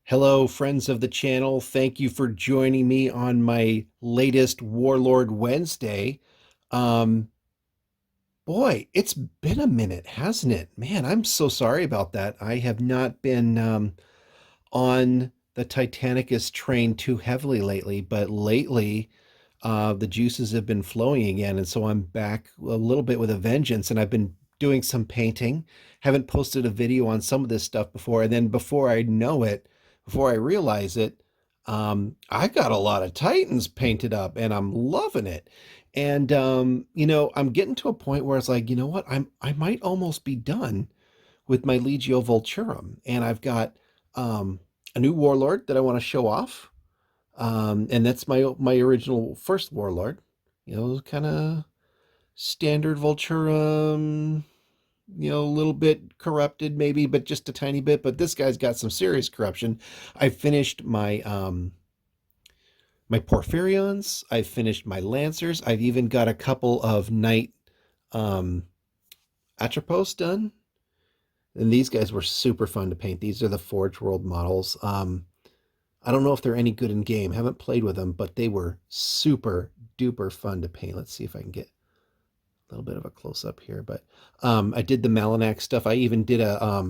Hello, friends of the channel. Thank you for joining me on my latest Warlord Wednesday. Um, Boy, it's been a minute, hasn't it? Man, I'm so sorry about that. I have not been on the Titanicus train too heavily lately, but lately the juices have been flowing again, and so I'm back a little bit with a vengeance, and I've been doing some painting. Haven't posted a video on some of this stuff before, and then before I know it, before I realize it, I got a lot of Titans painted up, and I'm loving it. And I'm getting to a point where it's like, you know what, I might almost be done with my Legio Vulturum, and I've got a new warlord that I want to show off, and that's my original first warlord. Kind of standard Vulturum. A little bit corrupted maybe, but just a tiny bit. But this guy's got some serious corruption. I finished my Porphyrions. I finished my Lancers. I've even got a couple of Knight um, Atropos done. And these guys were super fun to paint. These are the Forge World models. I don't know if they're any good in game. Haven't played with them, but they were super duper fun to paint. Let's see if I can get a little bit of a close up here. But I did the Malinac stuff. I even did I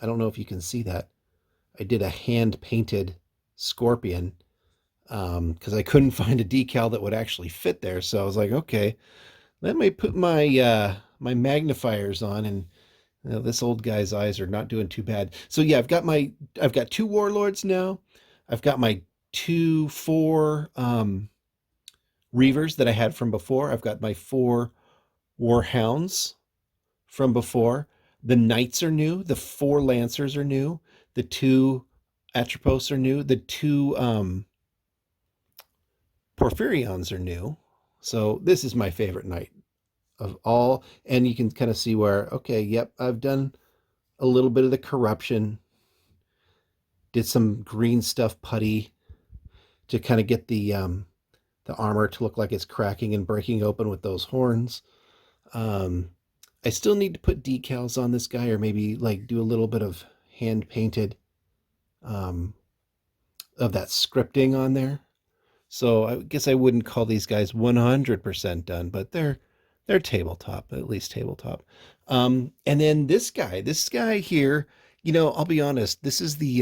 don't know if you can see that. I did a hand painted scorpion because I couldn't find a decal that would actually fit there. So I was like, okay, let me put my magnifiers on, and this old guy's eyes are not doing too bad. So yeah, I've got two warlords now. I've got my four reavers that I had from before. I've got my four warhounds from before. The knights are new. The four lancers are new. The two atropos are new. The two porphyrions are new. So this is my favorite knight of all. And you can kind of see where, okay, yep, I've done a little bit of the corruption. Did some green stuff putty to kind of get the armor to look like it's cracking and breaking open with those horns. Um, I still need to put decals on this guy, or maybe like do a little bit of hand painted um, of that scripting on there. So I guess I wouldn't call these guys 100% done, but they're tabletop, at least tabletop. And then this guy here, I'll be honest, this is the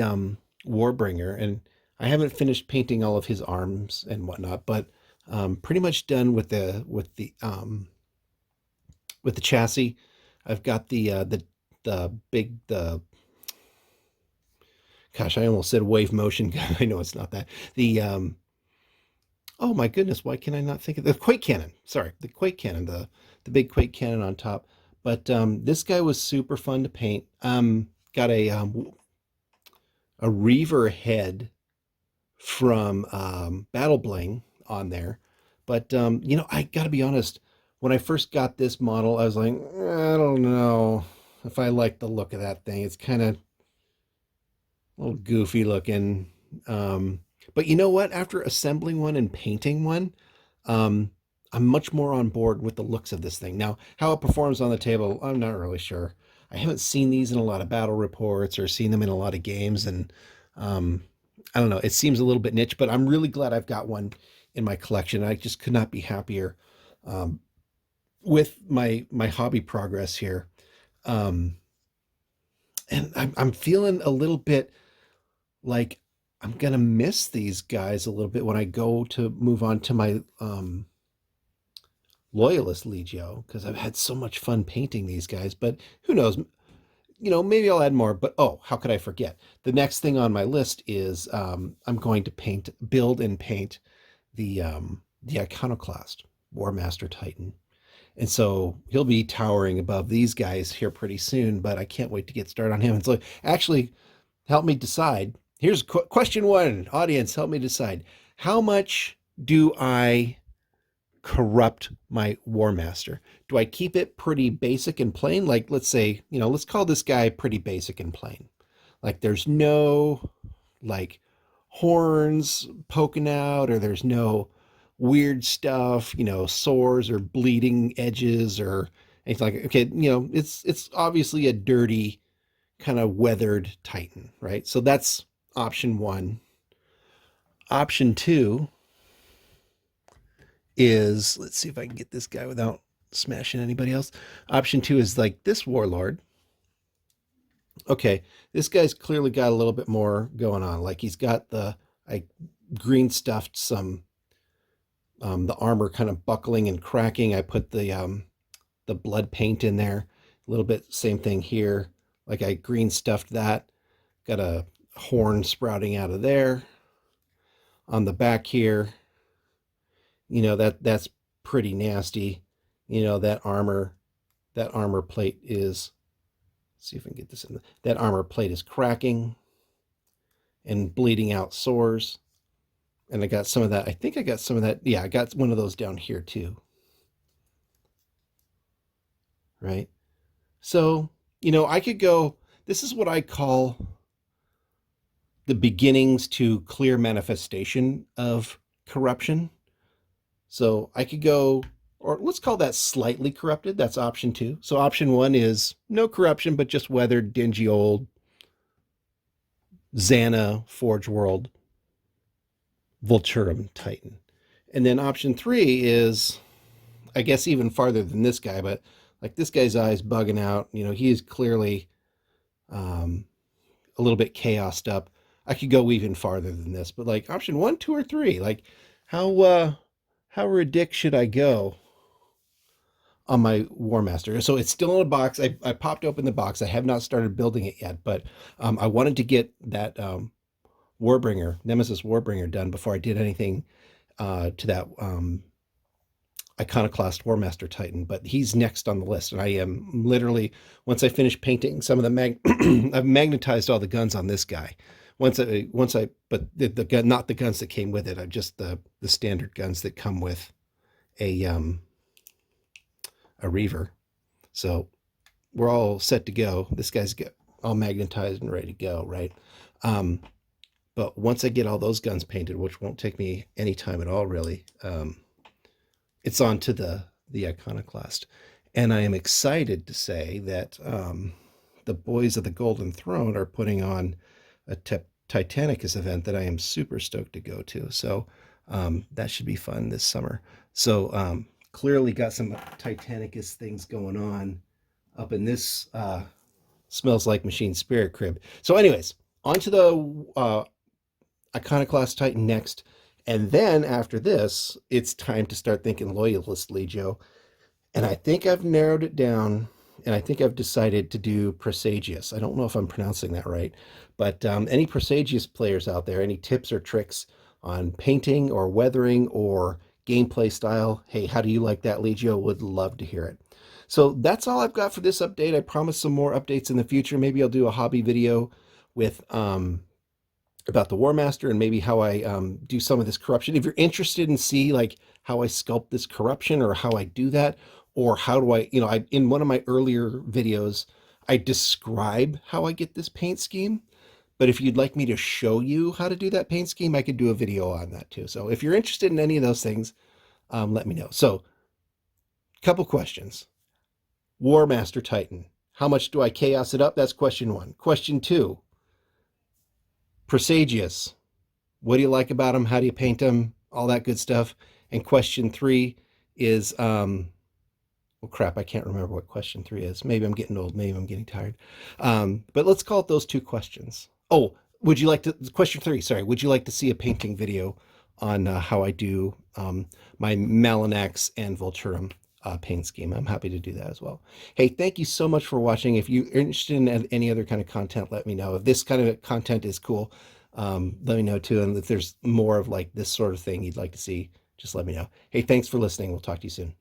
Warbringer, and I haven't finished painting all of his arms and whatnot, but pretty much done with the chassis. I've got the big the gosh, I almost said wave motion gun. I know it's not that. The oh my goodness, why can I not think of the quake cannon? Sorry, the quake cannon, the big quake cannon on top. But this guy was super fun to paint. Got a Reaver head from Battle Bling on there. But I got to be honest. When I first got this model, I was like, I don't know if I like the look of that thing. It's kind of a little goofy looking. But you know what? After assembling one and painting one, um, I'm much more on board with the looks of this thing. Now, how it performs on the table, I'm not really sure. I haven't seen these in a lot of battle reports or seen them in a lot of games, and um, I don't know. It seems a little bit niche, but I'm really glad I've got one in my collection. I just could not be happier um, with my hobby progress here. Um, and I'm feeling a little bit like I'm gonna miss these guys a little bit when I go to move on to my loyalist legio, because I've had so much fun painting these guys. But who knows? Maybe I'll add more. But oh, how could I forget? The next thing on my list is I'm going to build and paint the Iconoclast Warmaster Titan. And so he'll be towering above these guys here pretty soon, but I can't wait to get started on him. And so actually, help me decide. Here's question one, audience, help me decide. How much do I corrupt my War Master? Do I keep it pretty basic and plain? Like, let's say, let's call this guy pretty basic and plain. Like, there's no, like, horns poking out, or there's no weird stuff, sores or bleeding edges or anything like, okay, it's obviously a dirty, kind of weathered Titan, right? So option one. Option two is, let's see if I can get this guy without smashing anybody else. Option two is like this Warlord. Okay, this guy's clearly got a little bit more going on. Like he's got I green stuffed some the armor kind of buckling and cracking. I put the blood paint in there. A little bit same thing here. Like I green stuffed that. Got a horn sprouting out of there. On the back here, that's pretty nasty. That armor plate is, let's see if I can get this in. That armor plate is cracking and bleeding out sores. And I got some of that. I think I got some of that. Yeah, I got one of those down here too. Right? So, I could go, this is what I call the beginnings to clear manifestation of corruption. So I could go, or let's call that slightly corrupted. That's option two. So option one is no corruption, but just weathered, dingy old Xana Forge World Vulturum Titan. And then option three is, I guess, even farther than this guy, but like this guy's eyes bugging out. He is clearly a little bit chaosed up. I could go even farther than this, but like option one, two, or three, like how ridiculous should I go on my Warmaster? So it's still in a box. I popped open the box. I have not started building it yet, but I wanted to get that Nemesis Warbringer done before I did anything to that Iconoclast Warmaster Titan, but he's next on the list. And I am literally, once I finish painting some of the I've magnetized all the guns on this guy. But the gun, not the guns that came with it. I'm just the standard guns that come with a Reaver. So we're all set to go. This guy's all magnetized and ready to go, right? But once I get all those guns painted, which won't take me any time at all, really, it's on to the Iconoclast. And I am excited to say that the boys of the Golden Throne are putting on a Titanicus event that I am super stoked to go to. So that should be fun this summer. So clearly got some Titanicus things going on up in this Smells Like Machine Spirit crib. So anyways, on to the Iconoclast Titan next. And then after this, it's time to start thinking Loyalist Legio. And I think I've narrowed it down, and I think I've decided to do Presagius. I don't know if I'm pronouncing that right, but any Presagius players out there, any tips or tricks on painting or weathering or gameplay style, hey, how do you like that, Legio? Would love to hear it. So that's all I've got for this update. I promise some more updates in the future. Maybe I'll do a hobby video with about the Warmaster and maybe how I do some of this corruption. If you're interested in see like how I sculpt this corruption or how I do that, or how do I, in one of my earlier videos, I describe how I get this paint scheme. But if you'd like me to show you how to do that paint scheme, I could do a video on that too. So if you're interested in any of those things, let me know. So couple questions. Warmaster Titan. How much do I chaos it up? That's question one. Question two. Presagius. What do you like about them? How do you paint them? All that good stuff. And question three is, well, crap, I can't remember what question three is. Maybe I'm getting old. Maybe I'm getting tired. But let's call it those two questions. Oh, question three, sorry. Would you like to see a painting video on how I do my Malinax and Vulturum paint scheme? I'm happy to do that as well. Hey, thank you so much for watching. If you're interested in any other kind of content, let me know. If this kind of content is cool, let me know too. And if there's more of like this sort of thing you'd like to see, just let me know. Hey, thanks for listening. We'll talk to you soon.